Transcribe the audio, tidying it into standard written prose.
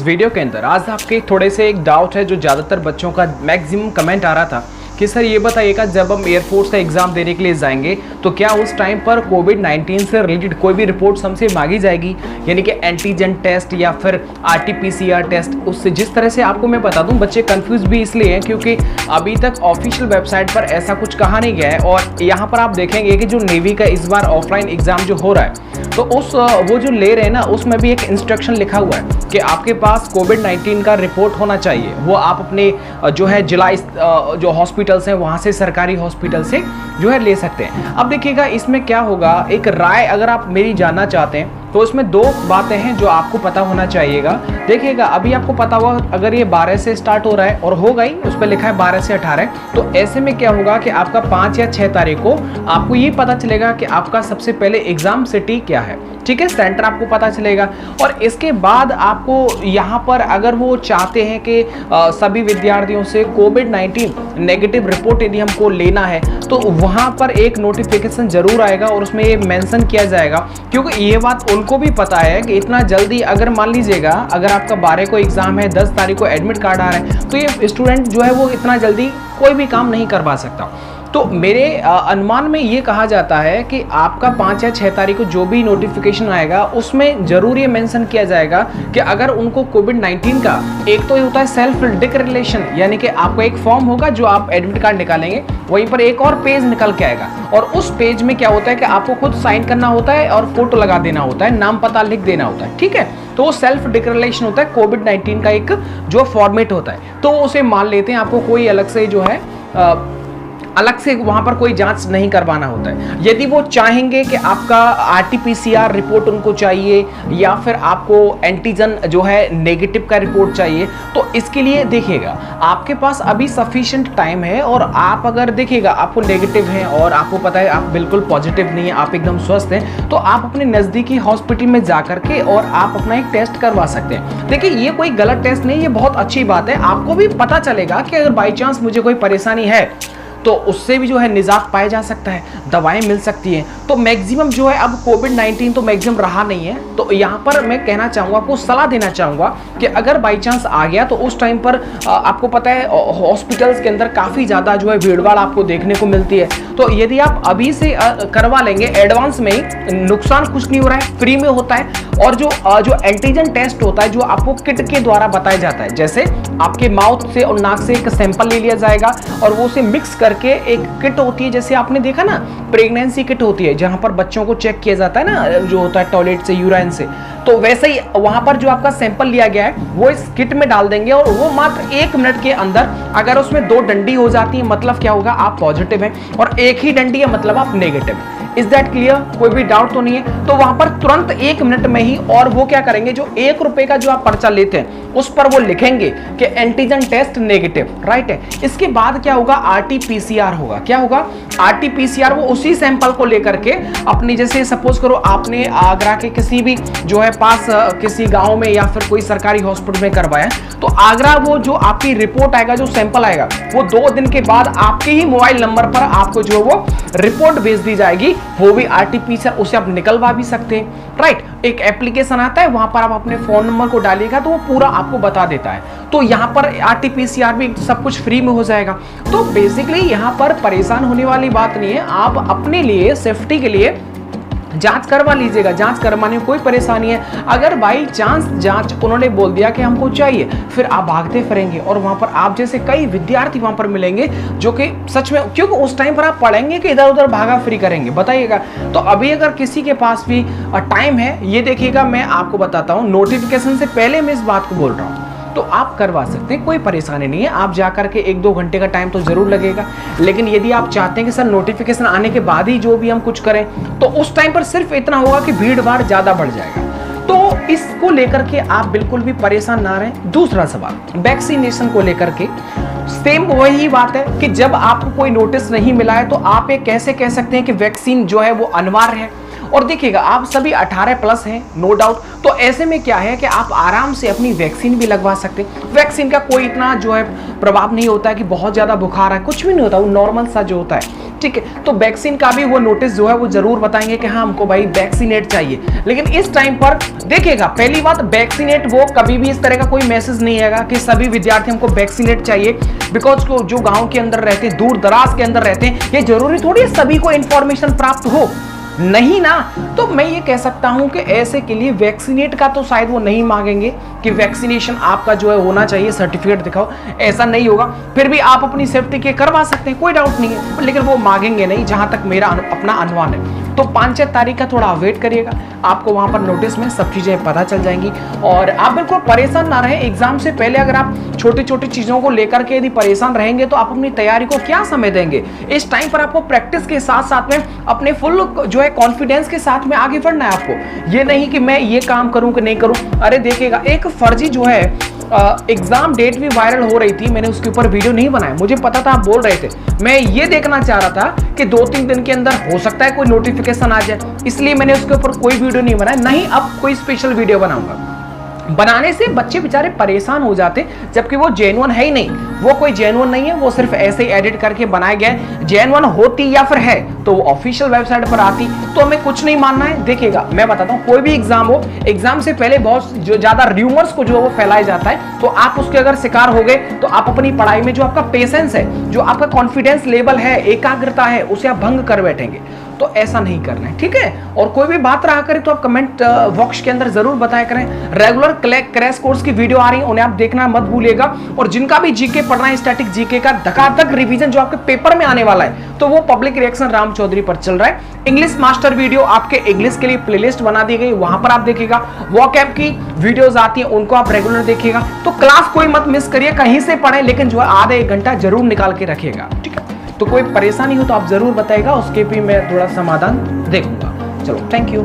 इस वीडियो के अंदर आज आपके थोड़े से एक डाउट है जो ज़्यादातर बच्चों का मैक्सिमम कमेंट आ रहा था कि सर ये बताइएगा, जब हम एयरफोर्स का एग्ज़ाम देने के लिए जाएंगे तो क्या उस टाइम पर कोविड-19 से रिलेटेड कोई भी रिपोर्ट्स हमसे मांगी जाएगी, यानी कि एंटीजन टेस्ट या फिर RT-PCR टेस्ट। उससे जिस तरह से आपको मैं बता दूं, बच्चे कंफ्यूज भी इसलिए हैं क्योंकि अभी तक ऑफिशियल वेबसाइट पर ऐसा कुछ कहा नहीं गया है। और यहाँ पर आप देखेंगे कि जो नेवी का इस बार ऑफलाइन एग्ज़ाम जो हो रहा है तो वो जो ले रहे हैं ना, उसमें भी एक इंस्ट्रक्शन लिखा हुआ है कि आपके पास कोविड-19 का रिपोर्ट होना चाहिए। वो आप अपने जो है जिला जो हॉस्पिटल्स हैं वहाँ से, सरकारी हॉस्पिटल से जो है ले सकते हैं। अब देखिएगा इसमें क्या होगा, एक राय अगर आप मेरी जानना चाहते हैं तो इसमें दो बातें हैं जो आपको पता होना चाहिएगा। देखिएगा अभी आपको पता हुआ अगर ये 12 से स्टार्ट हो रहा है और होगा ही, उस पर लिखा है 12 से 18, तो ऐसे में क्या होगा कि आपका 5 या 6 तारीख को आपको ये पता चलेगा कि आपका सबसे पहले एग्जाम सिटी क्या है, ठीक है, सेंटर आपको पता चलेगा। और इसके बाद आपको यहाँ पर अगर वो चाहते हैं कि सभी विद्यार्थियों से कोविड-19 नेगेटिव रिपोर्ट यदि हमको लेना है तो वहाँ पर एक नोटिफिकेशन जरूर आएगा और उसमें ये मेंशन किया जाएगा, क्योंकि ये बात उनको भी पता है कि इतना जल्दी अगर मान लीजिएगा अगर आपका 12 को एग्जाम है, 10 तारीख को एडमिट कार्ड आ रहा है, तो ये स्टूडेंट जो है वो इतना जल्दी कोई भी काम नहीं करवा सकता। तो मेरे अनुमान में ये कहा जाता है कि आपका 5 या 6 तारीख को जो भी नोटिफिकेशन आएगा उसमें जरूर ये मेंशन किया जाएगा कि अगर उनको कोविड-19 का, एक तो ये होता है सेल्फ डिक्लेरेशन, यानी कि आपको एक फॉर्म होगा जो आप एडमिट कार्ड निकालेंगे, वहीं पर एक और पेज निकल के आएगा और उस पेज में क्या होता है कि आपको खुद साइन करना होता है और फोटो लगा देना होता है, नाम पता लिख देना होता है, ठीक है। तो वो सेल्फ डिक्लेरेशन होता है, कोविड-19 का एक जो फॉर्मेट होता है, तो उसे मान लेते हैं। आपको कोई अलग से जो है अलग से वहां पर कोई जांच नहीं करवाना होता है। यदि वो चाहेंगे कि आपका RT-PCR रिपोर्ट उनको चाहिए या फिर आपको एंटीजन जो है नेगेटिव का रिपोर्ट चाहिए, तो इसके लिए देखिएगा आपके पास अभी सफिशिएंट टाइम है। और आप अगर देखिएगा आपको नेगेटिव है और आपको पता है आप बिल्कुल पॉजिटिव नहीं है, आप एकदम स्वस्थ हैं, तो आप अपने नज़दीकी हॉस्पिटल में जा करके और आप अपना एक टेस्ट करवा सकते हैं। देखिए ये कोई गलत टेस्ट नहीं, ये बहुत अच्छी बात है। आपको भी पता चलेगा कि अगर बाई चांस मुझे कोई परेशानी है तो उससे भी जो है निजात पाया जा सकता है, दवाएं मिल सकती हैं। तो मैक्सिमम जो है अब कोविड-19 तो मैक्सिमम रहा नहीं है, तो यहाँ पर मैं कहना चाहूँगा, आपको सलाह देना चाहूँगा कि अगर बाई चांस आ गया तो उस टाइम पर आपको पता है हॉस्पिटल्स के अंदर काफ़ी ज़्यादा जो है भीड़भाड़ आपको देखने को मिलती है। तो यदि आप अभी से करवा लेंगे एडवांस में ही, नुकसान कुछ नहीं हो रहा है, फ्री में होता है। और जो एंटीजन टेस्ट होता है जो आपको किट के द्वारा बताया जाता है, जैसे आपके माउथ से और नाक से एक सैंपल ले लिया जाएगा और वो उसे मिक्स करके एक किट होती है, जैसे आपने देखा ना प्रेगनेंसी किट होती है जहां पर बच्चों को चेक किया जाता है ना, जो होता है टॉयलेट से, यूरिन से, तो वैसे ही वहां पर जो आपका सैंपल लिया गया है वो इस किट में डाल देंगे और वो मात्र 1 मिनट के अंदर अगर उसमें 2 डंडी हो जाती है मतलब क्या होगा, आप पॉजिटिव हैं, और 1 ही डंडी है मतलब आप नेगेटिव हैं। Is that clear? कोई भी डाउट तो नहीं है? तो वहां पर तुरंत 1 मिनट में ही, और वो क्या करेंगे, जो 1 रुपए का जो आप पर्चा लेते हैं उस पर वो लिखेंगे कि एंटीजन टेस्ट नेगेटिव, राइट है। इसके बाद क्या होगा, RT-PCR होगा। क्या होगा RT-PCR? वो उसी सैंपल को लेकर के अपनी, जैसे सपोज करो आपने आगरा के किसी भी जो है पास किसी गांव में या फिर कोई सरकारी हॉस्पिटल में करवाया, तो आगरा वो जो आपकी रिपोर्ट आएगा, जो सैंपल आएगा, वो 2 दिन के बाद आपके ही मोबाइल नंबर पर आपको जो वो रिपोर्ट भेज दी जाएगी, वो भी RT-PCR, उसे आप निकलवा भी सकते हैं, राइट। एक एप्लीकेशन आता है, वहां पर आप अपने फोन नंबर को डालिएगा तो वो पूरा आपको बता देता है। तो यहाँ पर RT-PCR भी सब कुछ फ्री में हो जाएगा। तो बेसिकली यहाँ पर परेशान होने वाली बात नहीं है, आप अपने लिए सेफ्टी के लिए जांच करवा लीजिएगा, जांच करवाने में कोई परेशानी है। अगर बाई चांस जांच उन्होंने बोल दिया कि हमको चाहिए, फिर आप भागते फिरेंगे और वहां पर आप जैसे कई विद्यार्थी वहां पर मिलेंगे जो कि सच में, क्योंकि उस टाइम पर आप पढ़ेंगे कि इधर उधर भागा फ्री करेंगे, बताइएगा। तो अभी अगर किसी के पास भी टाइम है, ये देखिएगा मैं आपको बताता हूँ, नोटिफिकेशन से पहले मैं इस बात को बोल रहा हूँ, तो आप करवा सकते हैं, कोई परेशानी नहीं है। आप जाकर के 1-2 घंटे का टाइम तो जरूर लगेगा, लेकिन यदि आप चाहते हैं कि सर नोटिफिकेशन आने के बाद ही जो भी हम कुछ करें, तो उस टाइम पर सिर्फ इतना होगा कि भीड़ भाड़ ज्यादा बढ़ जाएगा। तो इसको लेकर के आप बिल्कुल भी परेशान ना रहें। दूसरा सवाल वैक्सीनेशन को लेकर के, सेम वही बात है कि जब आपको कोई नोटिस नहीं मिला है तो आप ये कैसे कह सकते हैं कि वैक्सीन जो है वो अनिवार्य है। और देखिएगा आप सभी 18+ हैं, नो डाउट। तो ऐसे में क्या है कि आप आराम से अपनी वैक्सीन भी लगवा सकते हैं। वैक्सीन का कोई इतना जो है प्रभाव नहीं होता है कि बहुत ज़्यादा बुखार है, कुछ भी नहीं होता, वो नॉर्मल सा जो होता है ठीक है। तो वैक्सीन का भी वो नोटिस जो है वो जरूर बताएंगे कि हाँ हमको भाई वैक्सीनेट चाहिए। लेकिन इस टाइम पर देखिएगा, पहली बात वैक्सीनेट वो कभी भी इस तरह का कोई मैसेज नहीं आएगा कि सभी विद्यार्थी हमको वैक्सीनेट चाहिए, बिकॉज जो गांव के अंदर रहते हैं, दूर दराज के अंदर रहते हैं, ये जरूरी थोड़ी सभी को इंफॉर्मेशन प्राप्त हो, नहीं ना। तो मैं ये कह सकता हूं कि ऐसे के लिए वैक्सीनेट का तो शायद वो नहीं मांगेंगे कि वैक्सीनेशन आपका जो है होना चाहिए, सर्टिफिकेट दिखाओ, ऐसा नहीं होगा। फिर भी आप अपनी सेफ्टी के करवा सकते हैं, कोई डाउट नहीं है, लेकिन वो मांगेंगे नहीं, जहां तक मेरा अपना अनुमान है। तो 5-6 तारीख का थोड़ा वेट करिएगा, आपको वहां पर नोटिस में सब चीजें पता चल जाएंगी। और आप बिल्कुल परेशान ना रहें एग्जाम से पहले। अगर आप छोटी छोटी चीजों को लेकर के यदि परेशान रहेंगे तो आप अपनी तैयारी को क्या समय देंगे। इस टाइम पर आपको प्रैक्टिस के साथ साथ में अपने फुल जो है कॉन्फिडेंस के साथ में आगे बढ़ना है आपको। ये नहीं कि मैं ये काम करूं कि नहीं करूं। अरे देखिएगा, एक फर्जी जो है एग्जाम डेट भी वायरल हो रही थी, मैंने उसके ऊपर वीडियो नहीं बनाया, मुझे पता था आप बोल रहे थे। मैं ये देखना चाह रहा था कि 2-3 दिन के अंदर हो सकता है कोई नोटिफिकेशन आ जाए, इसलिए मैंने उसके ऊपर कोई वीडियो नहीं बनाया। नहीं, अब कोई स्पेशल वीडियो बनाऊंगा। बनाने से बच्चे बेचारे परेशान हो जाते, जबकि वो जेन्युइन है ही नहीं, वो कोई जेन्युइन नहीं है, वो सिर्फ ऐसे ही एडिट करके बनाया गया है। जेन्युइन होती या फिर है तो वो ऑफिशियल वेबसाइट पर आती, तो हमें कुछ नहीं मानना है। देखिएगा, मैं बताता हूँ, कोई भी एग्जाम हो, एग्जाम से पहले बहुत जो ज्यादा र्यूमर्स को जो है वो फैलाया जाता है, तो आप उसके अगर शिकार हो गए तो आप अपनी पढ़ाई में जो आपका पेशेंस है, जो आपका कॉन्फिडेंस लेवल है, एकाग्रता है, उसे आप भंग कर बैठेंगे। तो ऐसा नहीं करना है, ठीक है। और कोई भी बात रहा करे तो आप कमेंट बॉक्स के अंदर जरूर बताया करें। रेगुलर क्रैश कोर्स की वीडियो आ रही है, उन्हें आप देखना मत भूलिएगा। और जिनका भी जीके पढ़ना है, स्टैटिक जीके का धकाधक रिवीजन जो आपके पेपर में आने वाला है, तो वो पब्लिक रिएक्शन राम चौधरी पर चल रहा है। इंग्लिश मास्टर वीडियो आपके इंग्लिश के लिए प्लेलिस्ट बना दी गई, वहां पर आप देखिएगा। वॉकैब की वीडियोस आती हैं, उनको आप रेगुलर देखिएगा। तो क्लास कोई मत मिस करिए, कहीं से पढ़े, लेकिन जो है आधा 1 घंटा जरूर निकाल के रखिएगा, ठीक है। तो कोई परेशानी हो तो आप जरूर बताइएगा, उसके भी मैं थोड़ा समाधान देखूंगा। चलो, थैंक यू।